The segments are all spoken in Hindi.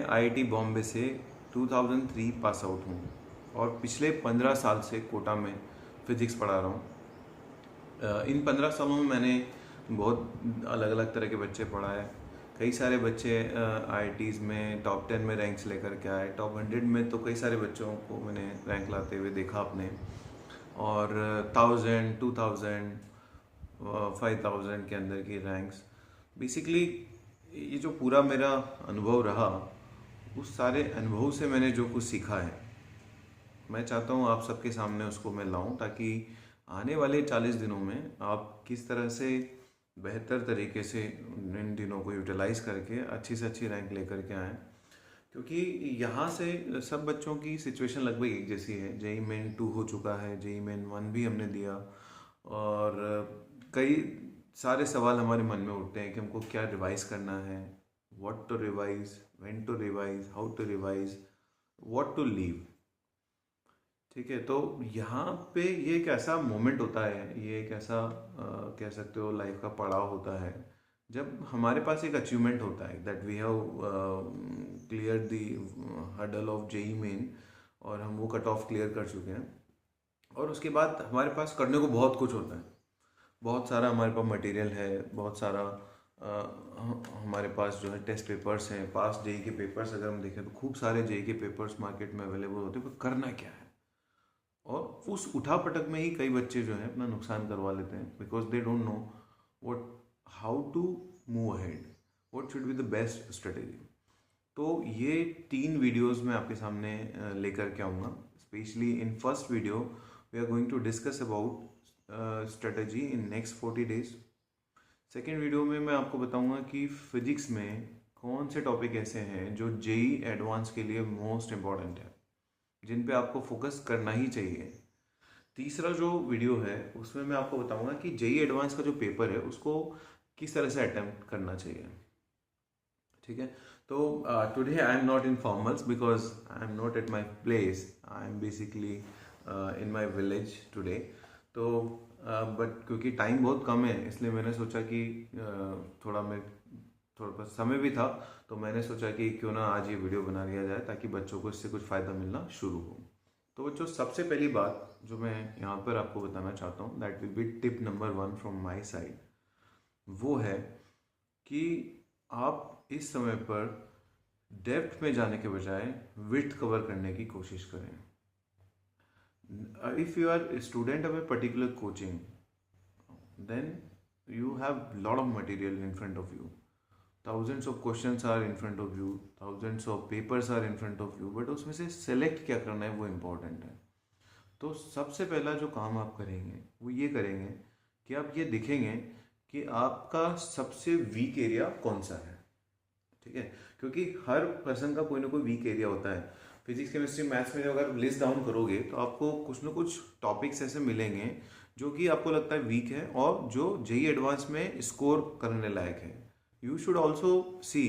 आईआईटी बॉम्बे से 2003 पास आउट हूँ और पिछले 15 साल से कोटा में फिज़िक्स पढ़ा रहा हूँ। इन 15 सालों में मैंने बहुत अलग अलग तरह के बच्चे पढ़ाए। कई सारे बच्चे आईआईटीज़ में टॉप 10 में रैंक्स लेकर के आए। टॉप 100 में तो कई सारे बच्चों को मैंने रैंक लाते हुए देखा अपने, और 1000, 2000, 5000 के अंदर की रैंक्स। बेसिकली ये जो पूरा मेरा अनुभव रहा, उस सारे अनुभव से मैंने जो कुछ सीखा है, मैं चाहता हूँ आप सबके सामने उसको मैं लाऊं, ताकि आने वाले 40 दिनों में आप किस तरह से बेहतर तरीके से इन दिनों को यूटिलाइज करके अच्छी से अच्छी रैंक लेकर के आएँ। क्योंकि यहाँ से सब बच्चों की सिचुएशन लगभग एक जैसी है। जेई मेन 2 हो चुका है, जेई मेन 1 भी हमने दिया, और कई सारे सवाल हमारे मन में उठते हैं कि हमको क्या रिवाइज करना है, what to revise, when to revise, how to revise, what to leave. ठीक है, तो यहाँ पे ये एक ऐसा मोमेंट होता है, ये एक ऐसा कह सकते हो लाइफ का पड़ाव होता है, जब हमारे पास एक अचीवमेंट होता है that we have clear the hurdle of JEE Main, और हम वो कट ऑफ क्लियर कर चुके हैं। और उसके बाद हमारे पास करने को बहुत कुछ होता है, बहुत सारा हमारे पास मटेरियल है, बहुत सारा हमारे पास जो है टेस्ट पेपर्स हैं, पास जेई के पेपर्स अगर हम देखें तो खूब सारे जेई के पेपर्स मार्केट में अवेलेबल होते हैं, पर करना क्या है। और उस उठापटक में ही कई बच्चे जो है अपना नुकसान करवा लेते हैं, because they don't know what how to move ahead, what should be the best strategy. तो ये 3 वीडियोस मैं आपके सामने लेकर के आऊँगा। Specially in first video we are going to discuss about strategy in next 40 days. Second video में मैं आपको बताऊंगा कि फिजिक्स में कौन से टॉपिक ऐसे हैं जो जेई एडवांस के लिए मोस्ट इम्पॉर्टेंट है, जिन पे आपको फोकस करना ही चाहिए। तीसरा जो वीडियो है उसमें मैं आपको बताऊंगा कि जेई एडवांस का जो पेपर है उसको किस तरह से अटेम्प्ट करना चाहिए। ठीक है, तो today I am not in formals because I am not at my place, I am basically in my village today. तो बट क्योंकि टाइम बहुत कम है, इसलिए मैंने सोचा कि थोड़ा समय भी था, तो मैंने सोचा कि क्यों ना आज ये वीडियो बना लिया जाए, ताकि बच्चों को इससे कुछ फ़ायदा मिलना शुरू हो। तो बच्चों, सबसे पहली बात जो मैं यहाँ पर आपको बताना चाहता हूँ, that will be tip number 1 from my side, वो है कि आप इस समय पर डेप्थ में जाने के बजाय विड्थ कवर करने की कोशिश करें। If you are a student of a particular coaching, then you have lot of material in front of you. Thousands of questions are in front of you, thousands of papers are in front of you, but उसमें से select क्या करना है वो important है। तो सबसे पहला जो काम आप करेंगे वो ये करेंगे कि आप ये देखेंगे कि आपका सबसे वीक एरिया कौन सा है। ठीक है, क्योंकि हर पर्सन का कोई ना कोई वीक एरिया होता है। फिजिक्स, केमिस्ट्री, मैथ्स में अगर लिस्ट डाउन करोगे तो आपको कुछ ना कुछ टॉपिक्स ऐसे मिलेंगे जो कि आपको लगता है वीक है और जो जेई एडवांस में स्कोर करने लायक है। You should also see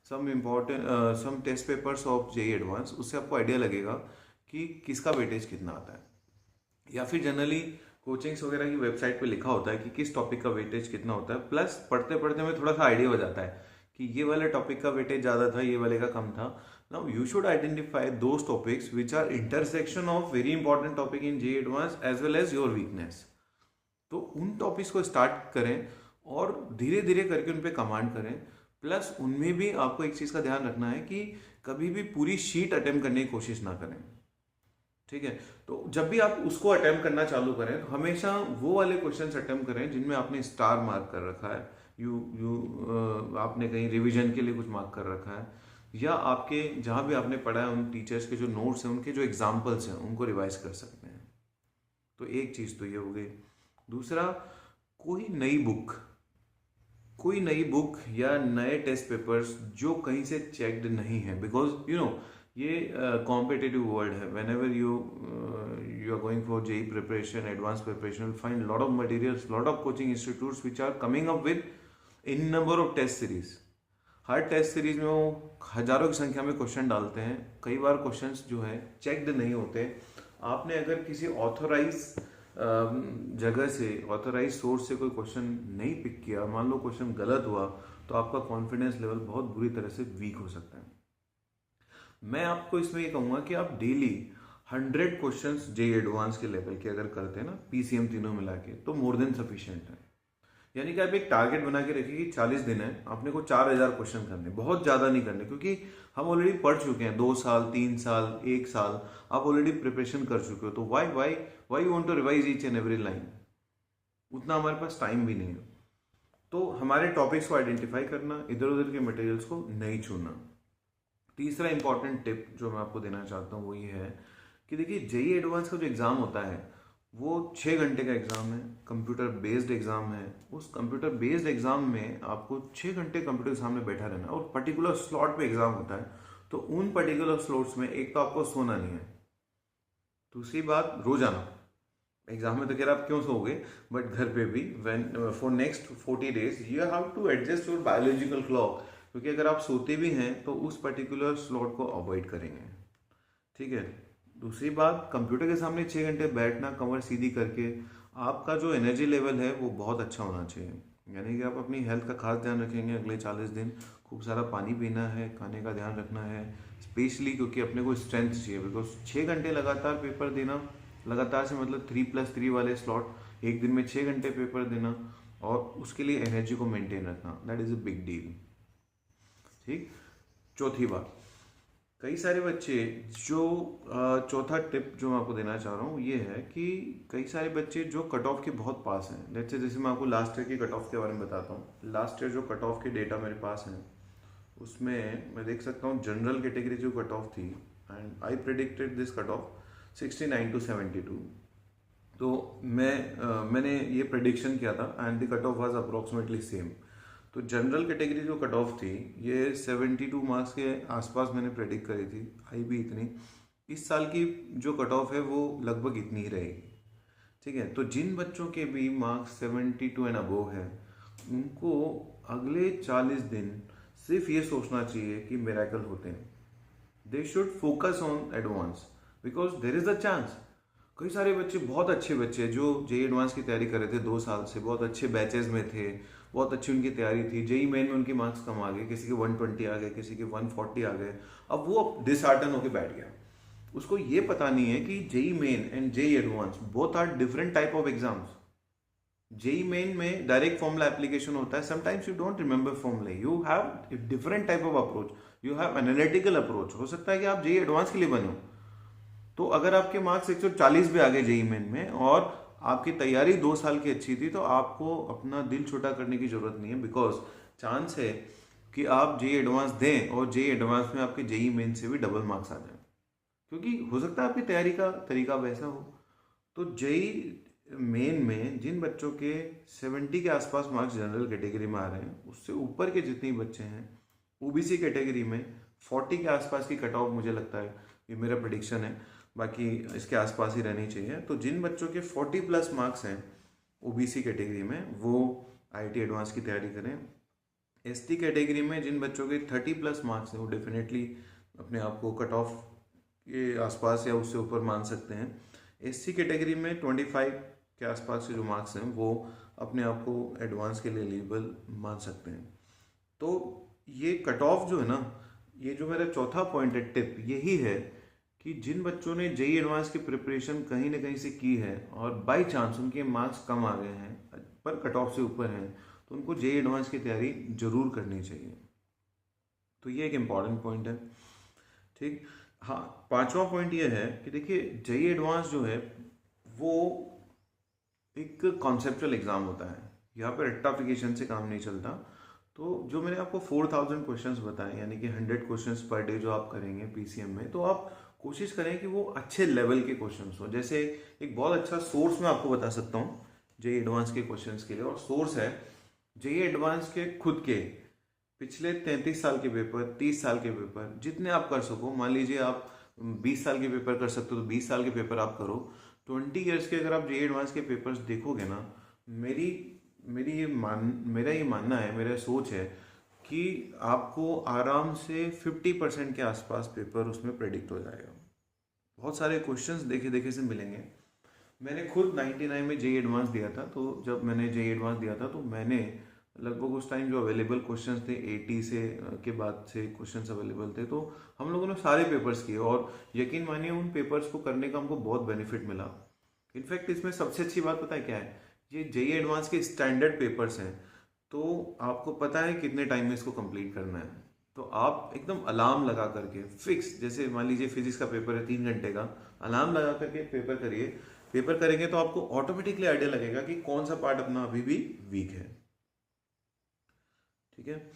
some important some test papers of JEE advance, उससे आपको आइडिया लगेगा कि किसका वेटेज कितना आता है। या फिर जनरली कोचिंग्स वगैरह की वेबसाइट पे लिखा होता है कि किस टॉपिक का वेटेज कितना होता है, प्लस पढ़ते पढ़ते में थोड़ा सा आइडिया हो जाता है कि ये वाले टॉपिक का वेटेज ज़्यादा था, ये वाले का कम था। Now you should identify those topics which are intersection of very important topic in JEE advance as well as your weakness. तो उन टॉपिक्स को स्टार्ट करें और धीरे धीरे करके उन पर कमांड करें। प्लस उनमें भी आपको एक चीज़ का ध्यान रखना है कि कभी भी पूरी शीट अटेम्प्ट करने की कोशिश ना करें। ठीक है, तो जब भी आप उसको अटेम्प्ट करना चालू करें तो हमेशा वो वाले क्वेश्चंस अटेम्प्ट करें जिनमें आपने स्टार मार्क कर रखा है, आपने कहीं रिवीजन के लिए कुछ मार्क कर रखा है, या आपके जहाँ भी आपने पढ़ा है उन टीचर्स के जो नोट्स हैं, उनके जो एग्जाम्पल्स हैं, उनको रिवाइज कर सकते हैं। तो एक चीज़ तो ये हो गई। दूसरा, कोई नई बुक या नए टेस्ट पेपर्स जो कहीं से चेक्ड नहीं है, बिकॉज यू नो ये कॉम्पिटिटिव वर्ल्ड है। Whenever you are going for JEE preparation, advance preparation, will find lot of materials, lot of coaching institutes which are coming up with in number of test series. हर टेस्ट सीरीज में वो हजारों की संख्या में क्वेश्चन डालते हैं। कई बार क्वेश्चंस जो है चेक्ड नहीं होते। आपने अगर किसी ऑथोराइज जगह से, ऑथोराइज सोर्स से कोई क्वेश्चन नहीं पिक किया, मान लो क्वेश्चन गलत हुआ, तो आपका कॉन्फिडेंस लेवल बहुत बुरी तरह से वीक हो सकता है। मैं आपको इसमें ये कहूँगा कि आप डेली 100 क्वेश्चंस जेई एडवांस के लेवल के अगर करते हैं ना, पीसीएम तीनों मिला के, तो मोर देन सफिशिएंट है। यानी कि आप एक टारगेट बना के रखिए कि 40 दिन है, आपने को 4000 क्वेश्चन करने, बहुत ज़्यादा नहीं करने, क्योंकि हम ऑलरेडी पढ़ चुके हैं 2 साल 3 साल 1 साल, आप ऑलरेडी प्रिपरेशन कर चुके हो, तो why you want to revise each and every line? उतना हमारे पास टाइम भी नहीं है। तो हमारे टॉपिक्स को आइडेंटिफाई करना, इधर उधर के मटेरियल्स को नहीं छूना। तीसरा इंपॉर्टेंट टिप जो मैं आपको देना चाहता हूँ वो ये है कि देखिए, जेई एडवांस का जो एग्ज़ाम होता है वो 6 घंटे का एग्ज़ाम है, कंप्यूटर बेस्ड एग्ज़ाम है। उस कंप्यूटर बेस्ड एग्ज़ाम में आपको 6 घंटे कंप्यूटर के सामने बैठा रहना है, और पर्टिकुलर स्लॉट पे एग्ज़ाम होता है, तो उन पर्टिकुलर स्लॉट्स में एक तो आपको सोना नहीं है, दूसरी बात रोजाना एग्जाम में तो खैर आप क्यों सोओगे, बट घर पे भी when for next 40 days you have to adjust your biological clock, क्योंकि अगर आप सोते भी हैं तो उस पर्टिकुलर स्लॉट को अवॉइड करेंगे। ठीक है। दूसरी बात, कंप्यूटर के सामने 6 घंटे बैठना कमर सीधी करके, आपका जो एनर्जी लेवल है वो बहुत अच्छा होना चाहिए। यानी कि आप अपनी हेल्थ का खास ध्यान रखेंगे अगले 40 दिन, खूब सारा पानी पीना है, खाने का ध्यान रखना है, स्पेशली क्योंकि अपने को स्ट्रेंथ चाहिए। बिकॉज 6 घंटे लगातार पेपर देना, लगातार से मतलब 3+3 वाले स्लॉट, एक दिन में 6 घंटे पेपर देना, और उसके लिए एनर्जी को मेंटेन रखना, that is a big deal. ठीक। चौथी बात, कई सारे बच्चे जो चौथा टिप जो मैं आपको देना चाह रहा हूँ ये है कि कई सारे बच्चे जो कट ऑफ के बहुत पास हैं, लेट्स से जैसे मैं आपको लास्ट ईयर की कट ऑफ के बारे में बताता हूँ। लास्ट ईयर जो कट ऑफ के डेटा मेरे पास हैं उसमें मैं देख सकता हूँ जनरल कैटेगरी जो कट ऑफ थी, and I predicted this cut off 69 to 72। तो मैंने ये प्रेडिक्शन किया था and the cut off was approximately same. तो जनरल कैटेगरी जो कट ऑफ थी ये 72 मार्क्स के आसपास मैंने प्रेडिक्ट करी थी, आई भी इतनी। इस साल की जो कट ऑफ है वो लगभग इतनी ही रहेगी। ठीक है। तो जिन बच्चों के भी मार्क्स 72 एंड अबोव है, उनको अगले 40 दिन सिर्फ ये सोचना चाहिए कि मिरेकल होते हैं। They should focus on advance, because there is a chance. कई सारे बच्चे, बहुत अच्छे बच्चे जो जेई एडवांस की तैयारी कर रहे थे 2 साल से, बहुत अच्छे बैचेस में थे, बहुत अच्छी उनकी तैयारी थी, जेई मेन में उनके मार्क्स कम आ गए, किसी के 120 आ गए, किसी के 140 आ गए, अब वो डिसहार्टन होकर बैठ गया। उसको ये पता नहीं है कि JEE Main and JEE advance both are different type of exams. JEE Main में डायरेक्ट फॉर्मूला एप्लीकेशन होता है, sometimes you don't remember formula, you have different type of approach, you have analytical approach. हो सकता है कि आप जेई एडवांस के लिए बने हो, तो अगर आपके मार्क्स 140 भी आ गए जेई मेन में और आपकी तैयारी 2 साल की अच्छी थी, तो आपको अपना दिल छोटा करने की जरूरत नहीं है, बिकॉज चांस है कि आप जेई एडवांस दें और जेई एडवांस में आपके जेई मेन से भी डबल मार्क्स आ जाए, क्योंकि हो सकता है आपकी तैयारी का तरीका वैसा हो। तो जेई मेन में जिन बच्चों के 70 के आसपास मार्क्स जनरल कैटेगरी में आ रहे हैं, उससे ऊपर के जितने बच्चे हैं ओबीसी कैटेगरी में 40 के आसपास की कट ऑफ, मुझे लगता है, ये मेरा प्रेडिक्शन है, बाकी इसके आसपास ही रहनी चाहिए। तो जिन बच्चों के 40+ मार्क्स हैं ओबीसी कैटेगरी में, वो आईआईटी एडवांस की तैयारी करें। एसटी कैटेगरी में जिन बच्चों के 30+ मार्क्स हैं वो डेफिनेटली अपने आप को कट ऑफ के आसपास या उससे ऊपर मान सकते हैं। एससी कैटेगरी में 25 के आसपास के जो मार्क्स हैं वो अपने आप को एडवांस के लिए एलिजिबल मान सकते हैं। तो ये कट ऑफ जो है ना, ये जो मेरा चौथा पॉइंट है, टिप यही है कि जिन बच्चों ने जेई एडवांस की प्रिपरेशन कहीं ना कहीं से की है और बाय चांस उनके मार्क्स कम आ गए हैं पर कट ऑफ से ऊपर हैं, तो उनको जेई एडवांस की तैयारी जरूर करनी चाहिए। तो ये एक इम्पॉर्टेंट पॉइंट है। ठीक। हाँ, पांचवा पॉइंट ये है कि देखिए, जेई एडवांस जो है वो एक कॉन्सेप्चुअल एग्जाम होता है, यहाँ पर रट्टाफिकेशन से काम नहीं चलता। तो जो मैंने आपको 4000 क्वेश्चंस बताए, यानी कि 100 क्वेश्चंस पर डे जो आप करेंगे पीसीएम में, तो आप कोशिश करें कि वो अच्छे लेवल के क्वेश्चंस हो। जैसे एक बहुत अच्छा सोर्स मैं आपको बता सकता हूँ जेई एडवांस के क्वेश्चंस के लिए, और सोर्स है जेई एडवांस के खुद के पिछले 33 साल के पेपर, 30 साल के पेपर, जितने आप कर सको। मान लीजिए आप 20 साल के पेपर कर सकते हो तो 20 साल के पेपर आप करो। 20 ईयर्स के अगर आप जेई एडवांस के पेपर्स देखोगे ना, मेरा ये मानना है, मेरा सोच है कि आपको आराम से 50% के आसपास पेपर उसमें प्रेडिक्ट हो जाएगा। बहुत सारे क्वेश्चंस देखे देखे से मिलेंगे। मैंने खुद 99 में जेई एडवांस दिया था, तो जब मैंने जेई एडवांस दिया था तो मैंने लगभग उस टाइम जो अवेलेबल क्वेश्चंस थे 80 से के बाद से क्वेश्चंस अवेलेबल थे, तो हम लोगों ने सारे पेपर्स किए और यकीन मानिए उन पेपर्स को करने का हमको बहुत बेनिफिट मिला। इनफैक्ट इसमें सबसे अच्छी बात पता है क्या है, ये जेईई एडवांस के स्टैंडर्ड पेपर्स हैं, तो आपको पता है कितने टाइम में इसको कंप्लीट करना है। तो आप एकदम अलार्म लगा करके फिक्स, जैसे मान लीजिए फिजिक्स का पेपर है 3 घंटे का, अलार्म लगा करके पेपर करिए। पेपर करेंगे तो आपको ऑटोमेटिकली आइडिया लगेगा कि कौन सा पार्ट अपना अभी भी वीक है। ठीक है।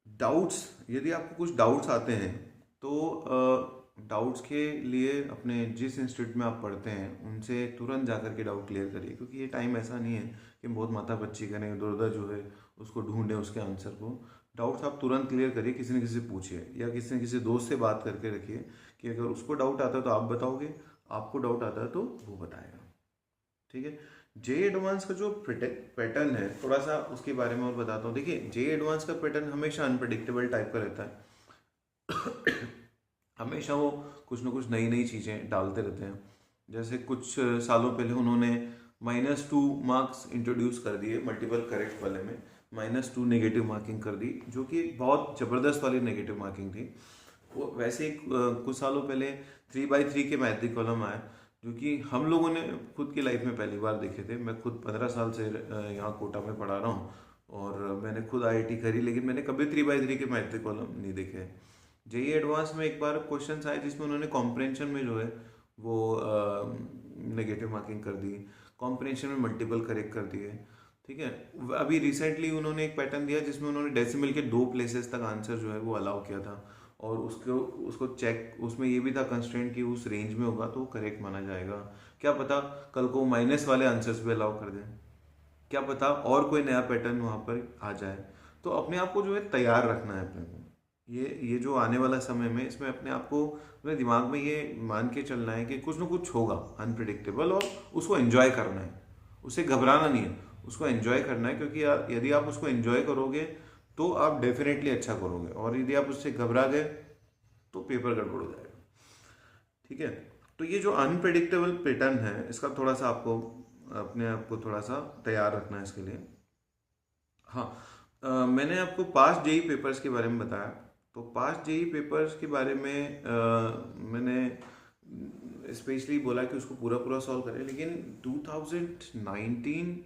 डाउट्स, यदि आपको कुछ डाउट्स आते हैं तो डाउट्स के लिए अपने जिस इंस्टीट्यूट में आप पढ़ते हैं उनसे तुरंत जाकर के डाउट क्लियर करिए, क्योंकि ये टाइम ऐसा नहीं है कि बहुत माथापच्ची करें, इधर उधर जो है उसको ढूंढें उसके आंसर को। डाउट्स आप तुरंत क्लियर करिए, किसी न किसी से पूछिए या किसी न किसी दोस्त से बात करके रखिए कि अगर उसको डाउट आता है तो आप बताओगे, आपको डाउट आता है तो वो बताएगा। ठीक है। जेईई एडवांस का जो पैटर्न है थोड़ा सा उसके बारे में और बताता हूँ। देखिए जेईई एडवांस का पैटर्न हमेशा अनप्रडिक्टेबल टाइप का रहता है हमेशा वो कुछ ना कुछ नई नई चीज़ें डालते रहते हैं। जैसे कुछ सालों पहले उन्होंने -2 मार्क्स इंट्रोड्यूस कर दिए मल्टीपल करेक्ट वाले में, -2 नेगेटिव मार्किंग कर दी, जो कि एक बहुत ज़बरदस्त वाली नेगेटिव मार्किंग थी। वो वैसे ही कुछ सालों पहले 3x3 के मैथ कॉलम आए, जो कि हम लोगों ने खुद की लाइफ में पहली बार देखे थे। मैं खुद 15 साल से यहाँ कोटा में पढ़ा रहा हूँ और मैंने खुद आईआईटी करी, लेकिन मैंने कभी 3x3 के मैथ कॉलम नहीं देखे। जेईई एडवांस में एक बार क्वेश्चन आए जिसमें उन्होंने कॉम्प्रहेंशन में जो है वो नेगेटिव मार्किंग कर दी, कॉम्प्रहेंशन में मल्टीपल करेक्ट कर दिए। ठीक है। अभी रिसेंटली उन्होंने एक पैटर्न दिया जिसमें उन्होंने डेसिमल के 2 प्लेसेस तक आंसर जो है वो अलाउ किया था, और उसको चेक, उसमें ये भी था कंस्ट्रेंट कि उस रेंज में होगा तो करेक्ट माना जाएगा। क्या पता कल को माइनस वाले आंसर्स भी अलाउ कर दें, क्या पता और कोई नया पैटर्न वहाँ पर आ जाए। तो अपने आप को जो है तैयार रखना है अपने को। ये जो आने वाला समय में, इसमें अपने आप को अपने दिमाग में ये मान के चलना है कि कुछ ना कुछ होगा अनप्रिडिक्टेबल, और उसको एंजॉय करना है, उसे घबराना नहीं है, उसको एंजॉय करना है। क्योंकि यदि आप उसको एंजॉय करोगे तो आप डेफिनेटली अच्छा करोगे, और यदि आप उससे घबरा गए तो पेपर गड़बड़ हो जाएगा। ठीक है। तो ये जो अनप्रिडिक्टेबल पैटर्न है, इसका थोड़ा सा आपको अपने आप को थोड़ा सा तैयार रखना है इसके लिए। हाँ, मैंने आपको पास्ट जेईई पेपर्स के बारे में बताया, तो पास्ट जेईई पेपर्स के बारे में मैंने स्पेशली बोला कि उसको पूरा पूरा सॉल्व करें, लेकिन 2019,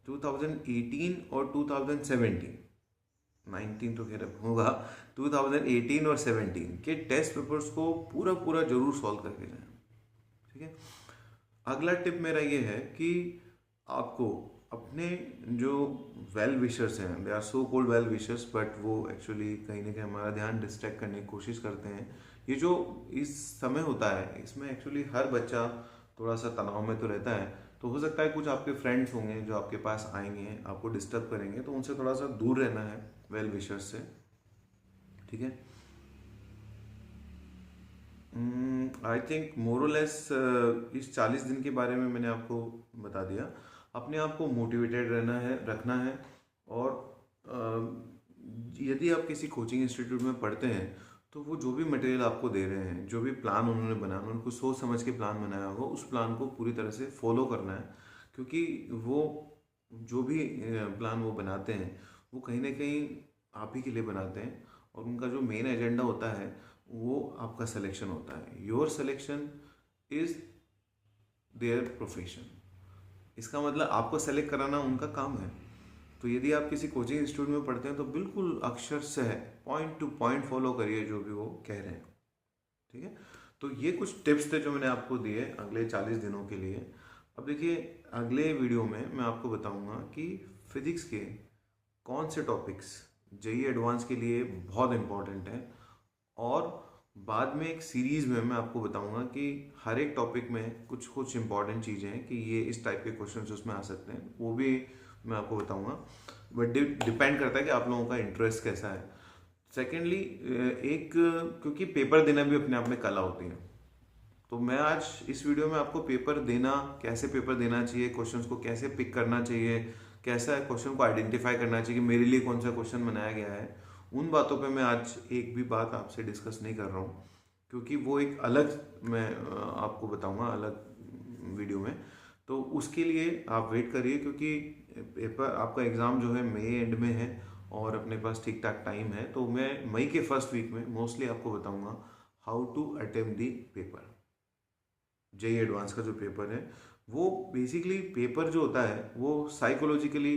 2018 और 2017, 19 तो खैर होगा, 2018 और 17 के टेस्ट पेपर्स को पूरा पूरा जरूर सॉल्व करके जाएं। ठीक है। अगला टिप मेरा ये है कि आपको अपने जो वेल विशर्स हैं, they are so called well wishers, but वो एक्चुअली कहीं ना कहीं हमारा ध्यान डिस्ट्रैक्ट करने की कोशिश करते हैं। ये जो इस समय होता है, इसमें एक्चुअली हर बच्चा थोड़ा सा तनाव में तो रहता है, तो हो सकता है कुछ आपके फ्रेंड्स होंगे जो आपके पास आएंगे, आपको डिस्टर्ब करेंगे, तो उनसे थोड़ा सा दूर रहना है वेल विशर्स से। ठीक है। आई थिंक मोरलेस इस 40 दिन के बारे में मैंने आपको बता दिया। अपने आप को मोटिवेटेड रहना है, रखना है, और यदि आप किसी कोचिंग इंस्टीट्यूट में पढ़ते हैं तो वो जो भी मटेरियल आपको दे रहे हैं, जो भी प्लान उन्होंने बनाया, उन्होंने कुछ सोच समझ के प्लान बनाया होगा, उस प्लान को पूरी तरह से फॉलो करना है। क्योंकि वो जो भी प्लान वो बनाते हैं वो कहीं ना कहीं आप ही के लिए बनाते हैं, और उनका जो मेन एजेंडा होता है वो आपका सिलेक्शन होता है। Your selection is their profession. इसका मतलब आपको सेलेक्ट कराना उनका काम है। तो यदि आप किसी कोचिंग इंस्टीट्यूट में पढ़ते हैं तो बिल्कुल अक्षरशः पॉइंट टू पॉइंट फॉलो करिए जो भी वो कह रहे हैं। ठीक है। तो ये कुछ टिप्स थे जो मैंने आपको दिए अगले 40 दिनों के लिए। अब देखिए, अगले वीडियो में मैं आपको बताऊंगा कि फिजिक्स के कौन से टॉपिक्स जेईई एडवांस के लिए बहुत इंपॉर्टेंट है, और बाद में एक सीरीज़ में मैं आपको बताऊंगा कि हर एक टॉपिक में कुछ कुछ इंपॉर्टेंट चीज़ें हैं कि ये इस टाइप के क्वेश्चंस उसमें आ सकते हैं, वो भी मैं आपको बताऊंगा। बट डिपेंड करता है कि आप लोगों का इंटरेस्ट कैसा है। सेकेंडली, एक क्योंकि पेपर देना भी अपने आप में कला होती है, तो मैं आज इस वीडियो में आपको पेपर देना, कैसे पेपर देना चाहिए, क्वेश्चंस को कैसे पिक करना चाहिए, कैसा क्वेश्चन को आइडेंटिफाई करना चाहिए कि मेरे लिए कौन सा क्वेश्चन बनाया गया है, उन बातों पे मैं आज एक भी बात आपसे डिस्कस नहीं कर रहा हूँ, क्योंकि वो एक अलग मैं आपको बताऊंगा अलग वीडियो में। तो उसके लिए आप वेट करिए, क्योंकि पेपर आपका एग्ज़ाम जो है मई एंड में है और अपने पास ठीक ठाक टाइम है। तो मैं मई के फर्स्ट वीक में मोस्टली आपको बताऊंगा how to attempt the paper. JEE advance का जो पेपर है वो बेसिकली पेपर जो होता है वो साइकोलॉजिकली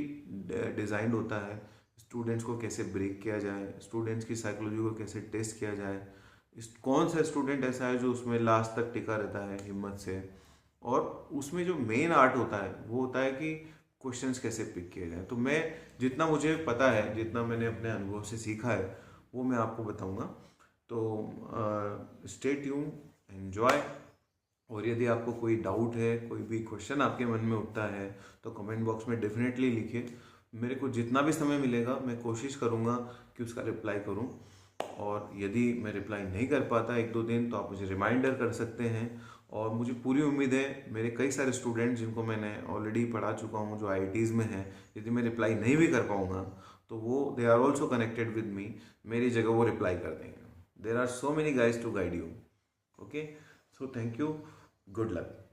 डिज़ाइंड होता है। स्टूडेंट्स को कैसे ब्रेक किया जाए, स्टूडेंट्स की साइकोलॉजी को कैसे टेस्ट किया जाए, कौन सा स्टूडेंट ऐसा है जो उसमें लास्ट तक टिका रहता है हिम्मत से। और उसमें जो मेन आर्ट होता है वो होता है कि क्वेश्चंस कैसे पिक किए जाए। तो मैं जितना मुझे पता है, जितना मैंने अपने अनुभव से सीखा है, वो मैं आपको बताऊंगा। तो स्टे ट्यून, एंजॉय। और यदि आपको कोई डाउट है, कोई भी क्वेश्चन आपके मन में उठता है, तो कमेंट बॉक्स में डेफिनेटली लिखिए। मेरे को जितना भी समय मिलेगा मैं कोशिश करूँगा कि उसका रिप्लाई करूँ। और यदि मैं रिप्लाई नहीं कर पाता एक दो दिन, तो आप मुझे रिमाइंडर कर सकते हैं। और मुझे पूरी उम्मीद है, मेरे कई सारे स्टूडेंट जिनको मैंने ऑलरेडी पढ़ा चुका हूँ, जो आईआईटीज़ में हैं, यदि मैं रिप्लाई नहीं भी कर पाऊँगा तो वो they are also connected with me, मेरी जगह वो रिप्लाई कर देंगे। There are so many guys to guide you. Okay, so thank you, good luck.